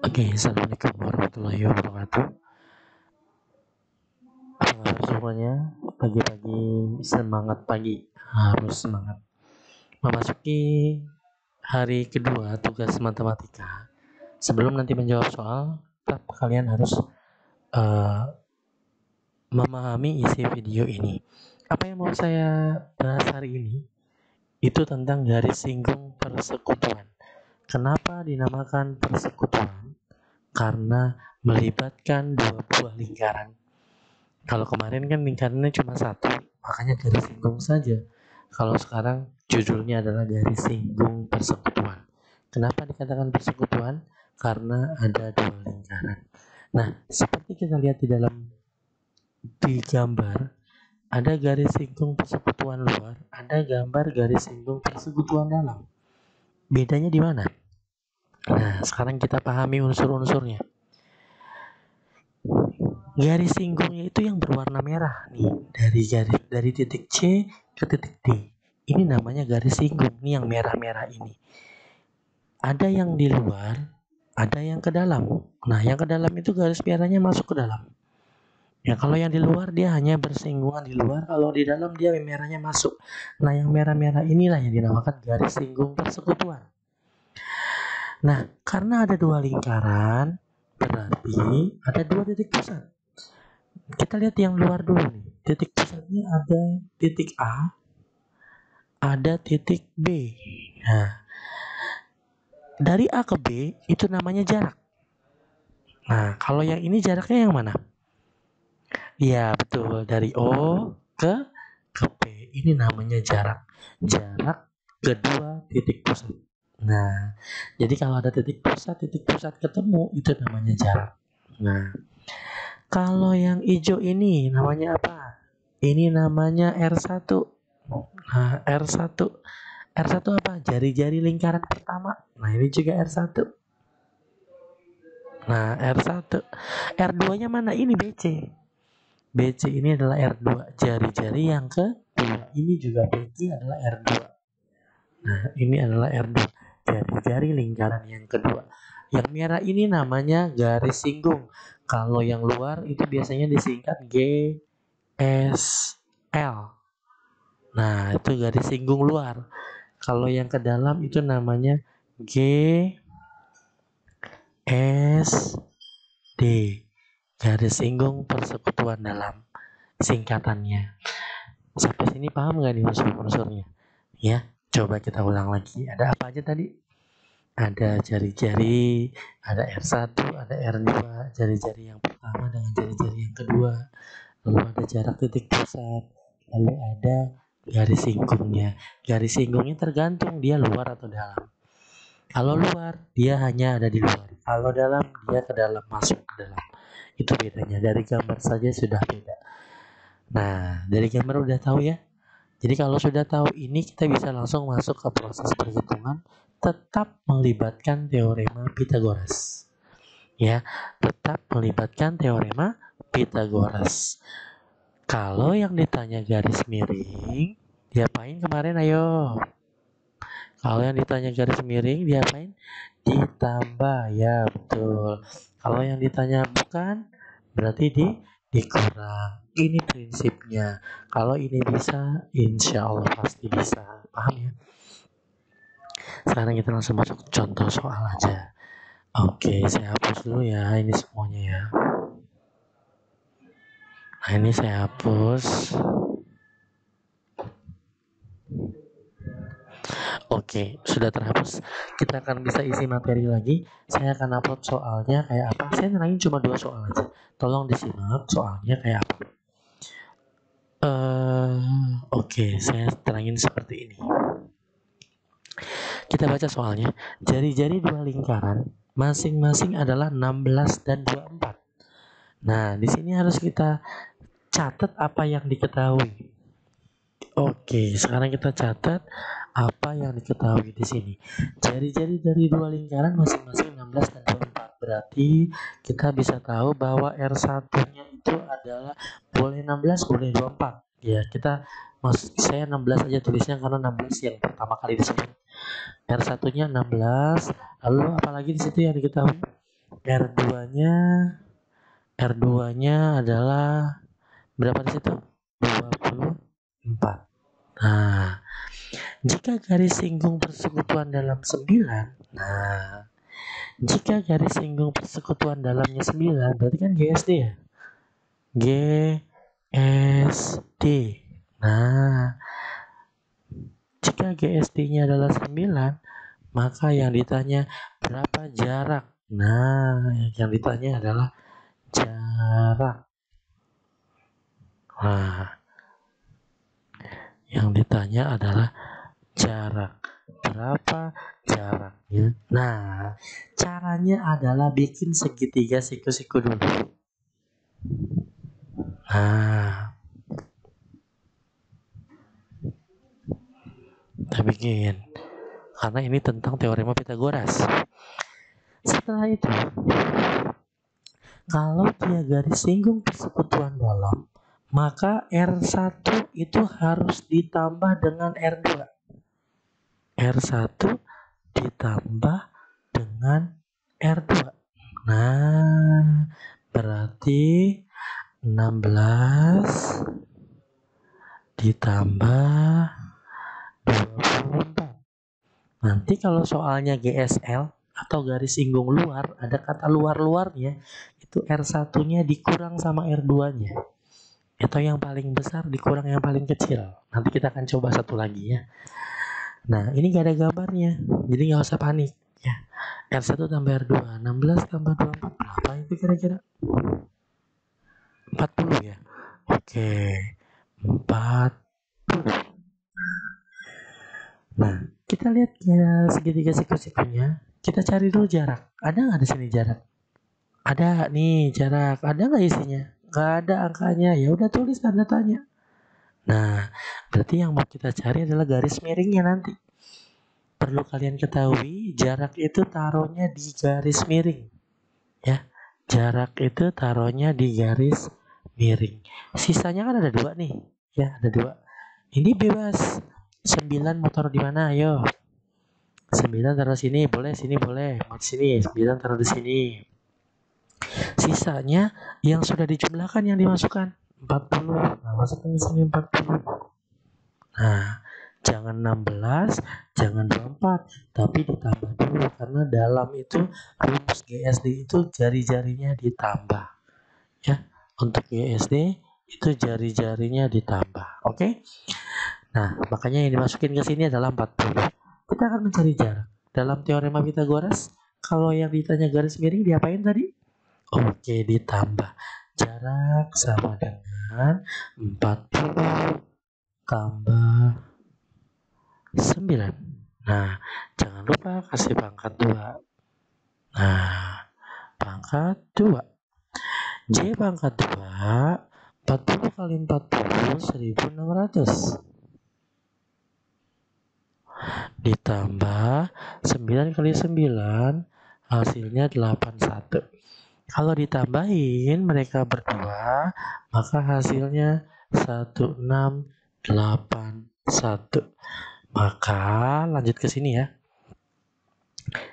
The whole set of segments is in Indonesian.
Oke, assalamualaikum warahmatullahi wabarakatuh. Apa kabar semuanya? Pagi-pagi semangat pagi, harus semangat. Memasuki hari kedua tugas matematika. Sebelum nanti menjawab soal, tetap kalian harus memahami isi video ini. Apa yang mau saya bahas hari ini? Itu tentang garis singgung persekutuan. Kenapa dinamakan persekutuan? Karena melibatkan dua buah lingkaran. Kalau kemarin kan lingkarannya cuma satu, makanya garis singgung saja. Kalau sekarang judulnya adalah garis singgung persekutuan. Kenapa dikatakan persekutuan? Karena ada dua lingkaran. Nah, seperti kita lihat di gambar, ada garis singgung persekutuan luar, ada gambar garis singgung persekutuan dalam. Bedanya di mana? Nah, sekarang kita pahami unsur-unsurnya. Garis singgungnya itu yang berwarna merah nih, dari titik C ke titik D. Ini namanya garis singgung nih, yang merah-merah ini. Ada yang di luar, ada yang ke dalam. Nah, yang ke dalam itu garis merahnya masuk ke dalam. Ya, kalau yang di luar dia hanya bersinggungan di luar, kalau di dalam dia merahnya masuk. Nah, yang merah-merah inilah yang dinamakan garis singgung persekutuan. Nah, karena ada dua lingkaran, berarti ada dua titik pusat. Kita lihat yang luar dulu nih. Titik pusatnya ada titik A, ada titik B. Nah, dari A ke B itu namanya jarak. Nah, kalau yang ini jaraknya yang mana? Ya, betul. Dari O ke B. Ini namanya jarak. Jarak kedua titik pusat. Nah, jadi kalau ada titik pusat ketemu, itu namanya jarak. Nah, kalau yang hijau ini namanya apa? Ini namanya R1. Nah, R1 apa? Jari-jari lingkaran pertama. Nah, ini juga R1. Nah, R1. R2-nya mana? Ini BC. BC ini adalah R2. Jari-jari yang kedua. Ini juga BC adalah R2. Nah, ini adalah R2. Jari-jari lingkaran yang kedua. Yang merah ini namanya garis singgung. Kalau yang luar itu biasanya disingkat GSL. Nah, itu garis singgung luar. Kalau yang ke dalam itu namanya GSD. Garis singgung persekutuan dalam, singkatannya. Sampai sini paham nggak nih unsur-unsurnya? Ya, coba kita ulang lagi. Ada apa aja tadi? Ada jari-jari, ada R1, ada R2, jari-jari yang pertama dengan jari-jari yang kedua. Lalu ada jarak titik pusat. Lalu ada garis singgungnya. Garis singgungnya tergantung dia luar atau dalam. Kalau luar, dia hanya ada di luar. Kalau dalam, dia ke dalam, masuk ke dalam. Itu bedanya. Dari gambar saja sudah beda. Nah, dari gambar udah tahu ya. Jadi kalau sudah tahu ini, kita bisa langsung masuk ke proses perhitungan, tetap melibatkan teorema Pythagoras. Ya, tetap melibatkan teorema Pythagoras. Kalau yang ditanya garis miring, diapain kemarin? Ayo. Kalau yang ditanya garis miring, diapain? Ditambah. Ya, betul. Kalau yang ditanya bukan, berarti dikurang. Ini prinsipnya. Kalau ini bisa, insya Allah pasti bisa. Paham ya? Sekarang kita langsung masuk contoh soal aja. Oke, saya hapus dulu ya ini semuanya ya. Nah, ini saya hapus. Oke, sudah terhapus. Kita akan bisa isi materi lagi. Saya akan upload soalnya kayak apa. Saya nerangin cuma 2 soal aja. Tolong disimak soalnya kayak apa. Oke, saya terangin seperti ini. Kita baca soalnya. Jari-jari dua lingkaran masing-masing adalah 16 dan 24. Nah, di sini harus kita catat apa yang diketahui. Oke, sekarang kita catat apa yang diketahui di sini. Jari-jari dari dua lingkaran masing-masing 16 dan 24. Berarti kita bisa tahu bahwa R1-nya itu adalah boleh 16, boleh 24. Ya, saya 16 aja tulisnya karena 16 yang pertama kali disebut. R1-nya 16, lalu apalagi di situ yang diketahui? R2-nya adalah berapa di situ? 24. Nah, jika garis singgung persekutuan dalam 9, jika garis singgung persekutuan dalamnya 9, berarti kan GSD ya? GSD. Nah, jika GSD-nya adalah 9, maka yang ditanya berapa jarak? Nah, yang ditanya adalah jarak. Nah, yang ditanya adalah jarak. Berapa jaraknya? Nah, caranya adalah bikin segitiga siku-siku dulu. Nah, kita bikin. Karena ini tentang teorema Pythagoras. Setelah itu, kalau dia garis singgung persekutuan dalam, maka R1 itu harus ditambah dengan R2. R1 ditambah dengan R2. Nah, berarti 16 ditambah 24. Nanti kalau soalnya GSL atau garis singgung luar, ada kata luar-luarnya, itu R1-nya dikurang sama R2-nya. Atau yang paling besar dikurang yang paling kecil. Nanti kita akan coba satu lagi ya. Nah, ini gak ada gambarnya, jadi gak usah panik ya. R1 tambah R2, 16 tambah 24, berapa itu kira-kira? 40 ya? Oke, 40. Nah, kita lihat ya segitiga siku-sikunya. Kita cari dulu jarak. Ada nggak di sini jarak? Ada nih jarak. Ada nggak isinya? Nggak ada angkanya. Ya udah tulis tanda tanya. Nah, berarti yang mau kita cari adalah garis miringnya nanti. Perlu kalian ketahui, jarak itu taruhnya di garis miring. Ya, jarak itu taruhnya di garis miring. Sisanya kan ada 2 nih. Ya, ada 2. Ini bebas. 9 mau taruh di mana? Ayo. 9 taruh sini, boleh, sini boleh. Mau sini, 9 taruh di sini. Sisanya yang sudah dijumlahkan yang dimasukkan 40. Nah, masukkan di sini 40. Nah, jangan 16, jangan 24, tapi ditambah dulu karena dalam itu rumus GSD itu jari-jarinya ditambah. Ya, untuk GSD itu jari-jarinya ditambah. Oke? Nah, makanya yang dimasukin ke sini adalah 40. Kita akan mencari jarak. Dalam teorema Pythagoras, kalau yang ditanya garis miring diapain tadi? Oke, ditambah. Jarak sama dengan 40 tambah 9. Nah, jangan lupa kasih pangkat 2. Nah, pangkat 2. J pangkat 2, 40 kali 40, 1600. Ditambah 9 kali 9, hasilnya 81. Kalau ditambahin mereka berdua, maka hasilnya 1681. Maka lanjut ke sini ya.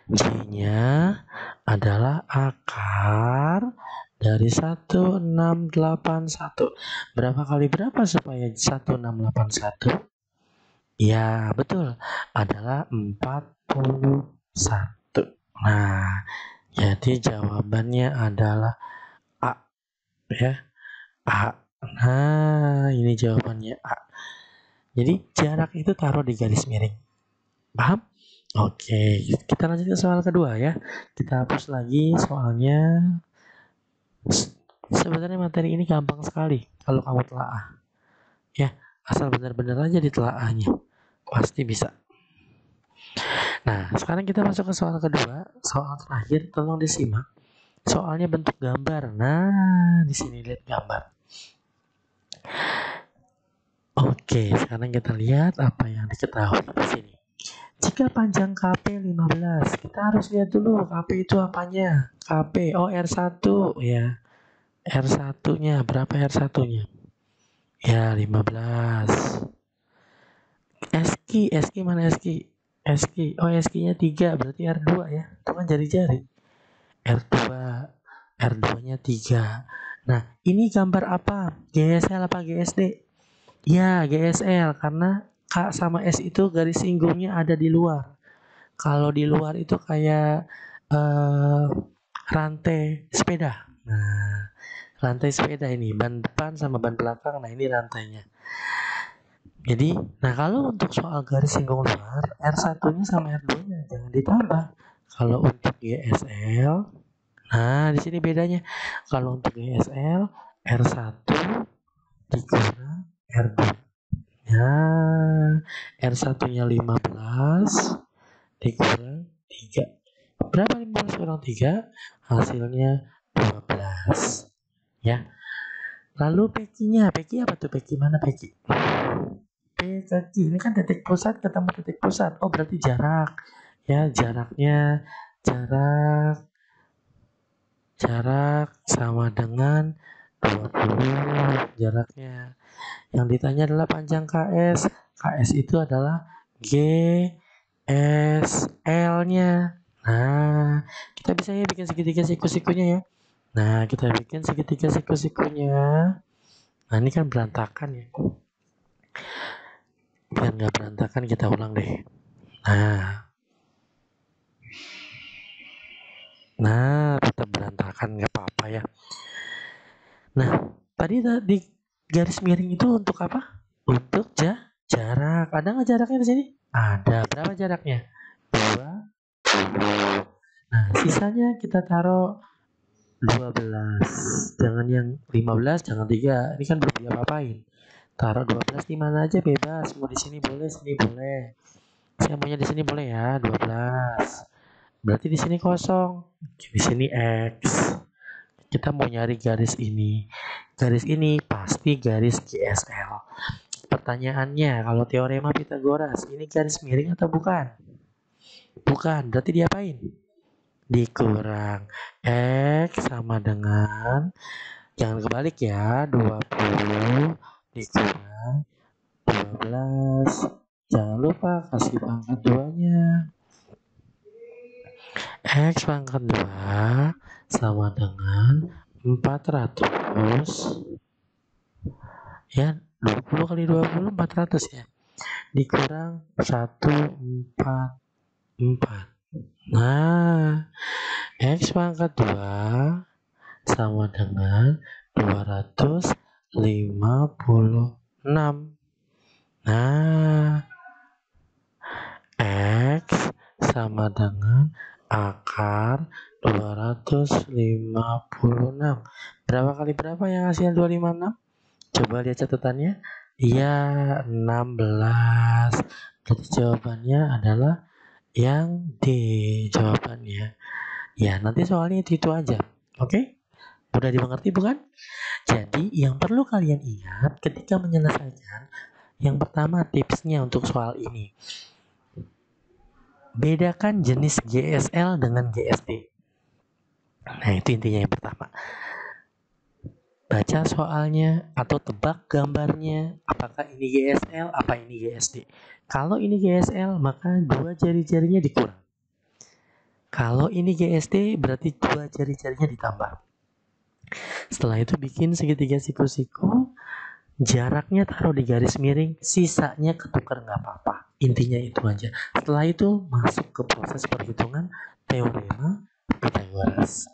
J-nya adalah akar dari 1681. Berapa kali berapa supaya 1681? Ya, betul. Adalah 41. Nah, jadi jawabannya adalah A. Ya, A. Nah, ini jawabannya A. Jadi jarak itu taruh di garis miring. Paham? Oke, kita lanjut ke soal kedua ya. Kita hapus lagi soalnya. Sebenarnya materi ini gampang sekali kalau kamu telaah. Ya, asal benar-benar aja ditelaahnya. Pasti bisa. Nah, sekarang kita masuk ke soal kedua. Soal terakhir, tolong disimak. Soalnya bentuk gambar. Nah, di sini lihat gambar. Oke, sekarang kita lihat apa yang diketahui di sini. Jika panjang KP 15, kita harus lihat dulu KP itu apanya. KP, oh R1 ya. R1-nya, berapa R1-nya? Ya, 15. SQ mana SQ? SQ, oh SQ-nya 3, berarti R2 ya. Itu kan jari-jari. R2, R2-nya 3. Nah, ini gambar apa? GSL apa GSD? Ya, GSL, karena K sama S itu garis singgungnya ada di luar. Kalau di luar itu kayak rantai sepeda. Nah, rantai sepeda ini, ban depan sama ban belakang. Nah, ini rantainya. Jadi, nah kalau untuk soal garis singgung luar, R1-nya sama R2-nya jangan ditambah. Kalau untuk GSL, nah di sini bedanya. Kalau untuk GSL, R1 dikurang R2. Ya, R1-nya 15 dikurang 3. Berapa 15 kurang 3? Hasilnya 12. Ya. Lalu PQ-nya, PQ apa tuh? PQ mana PQ? PQ ini kan titik pusat ketemu titik pusat. Oh, berarti jarak. Ya, jaraknya jarak sama dengan 20 jaraknya. Yang ditanya adalah panjang KS. KS itu adalah GSL-nya. Nah, kita bisa ya bikin segitiga siku-sikunya ya. Nah, kita bikin segitiga siku-sikunya. Nah, ini kan berantakan ya. Biar nggak berantakan, kita ulang deh. Nah, tetap berantakan nggak apa-apa ya. Nah, tadi di garis miring itu untuk apa? Untuk jarak. Ada nggak jaraknya di sini? Ada. Berapa jaraknya? 20. Nah, sisanya kita taruh 12. Jangan yang 15, jangan 3. Ini kan belum diapa-apain. Taruh 12 di mana aja bebas. Mau di sini boleh, sini boleh. Saya maunya di sini boleh ya, 12. Berarti di sini kosong. Di sini X. Kita mau nyari garis ini. Garis ini pasti garis GSL. Pertanyaannya, kalau teorema Pitagoras, ini garis miring atau bukan? Bukan, berarti diapain? Dikurang. X sama dengan, jangan kebalik ya, 20 dikurang 12. Jangan lupa kasih pangkat 2-nya. X pangkat 2 sama dengan 400. Ya, 20 kali 20 400 ya. Dikurang 144. Nah, X pangkat 2 sama dengan 256. Nah, X sama dengan akar 256. Berapa kali berapa yang hasilnya 256? Coba lihat catatannya. Iya, 16. Berarti jawabannya adalah yang D. Jawabannya. Ya, nanti soalnya itu aja. Oke? Mudah dimengerti bukan? Jadi, yang perlu kalian ingat ketika menyelesaikan, yang pertama tipsnya untuk soal ini. Bedakan jenis GSL dengan GSD. Nah, itu intinya yang pertama. Baca soalnya atau tebak gambarnya, apakah ini GSL, apa ini GSD. Kalau ini GSL, maka dua jari-jarinya dikurang. Kalau ini GSD, berarti dua jari-jarinya ditambah. Setelah itu bikin segitiga siku-siku, jaraknya taruh di garis miring, sisanya ketukar nggak apa-apa. Intinya itu aja. Setelah itu masuk ke proses perhitungan teorema Pythagoras.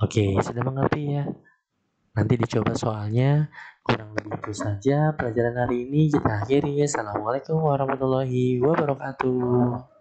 Oke, sudah mengerti ya? Nanti dicoba soalnya. Kurang lebih itu saja pelajaran hari ini. Kita akhiri. Assalamualaikum warahmatullahi wabarakatuh.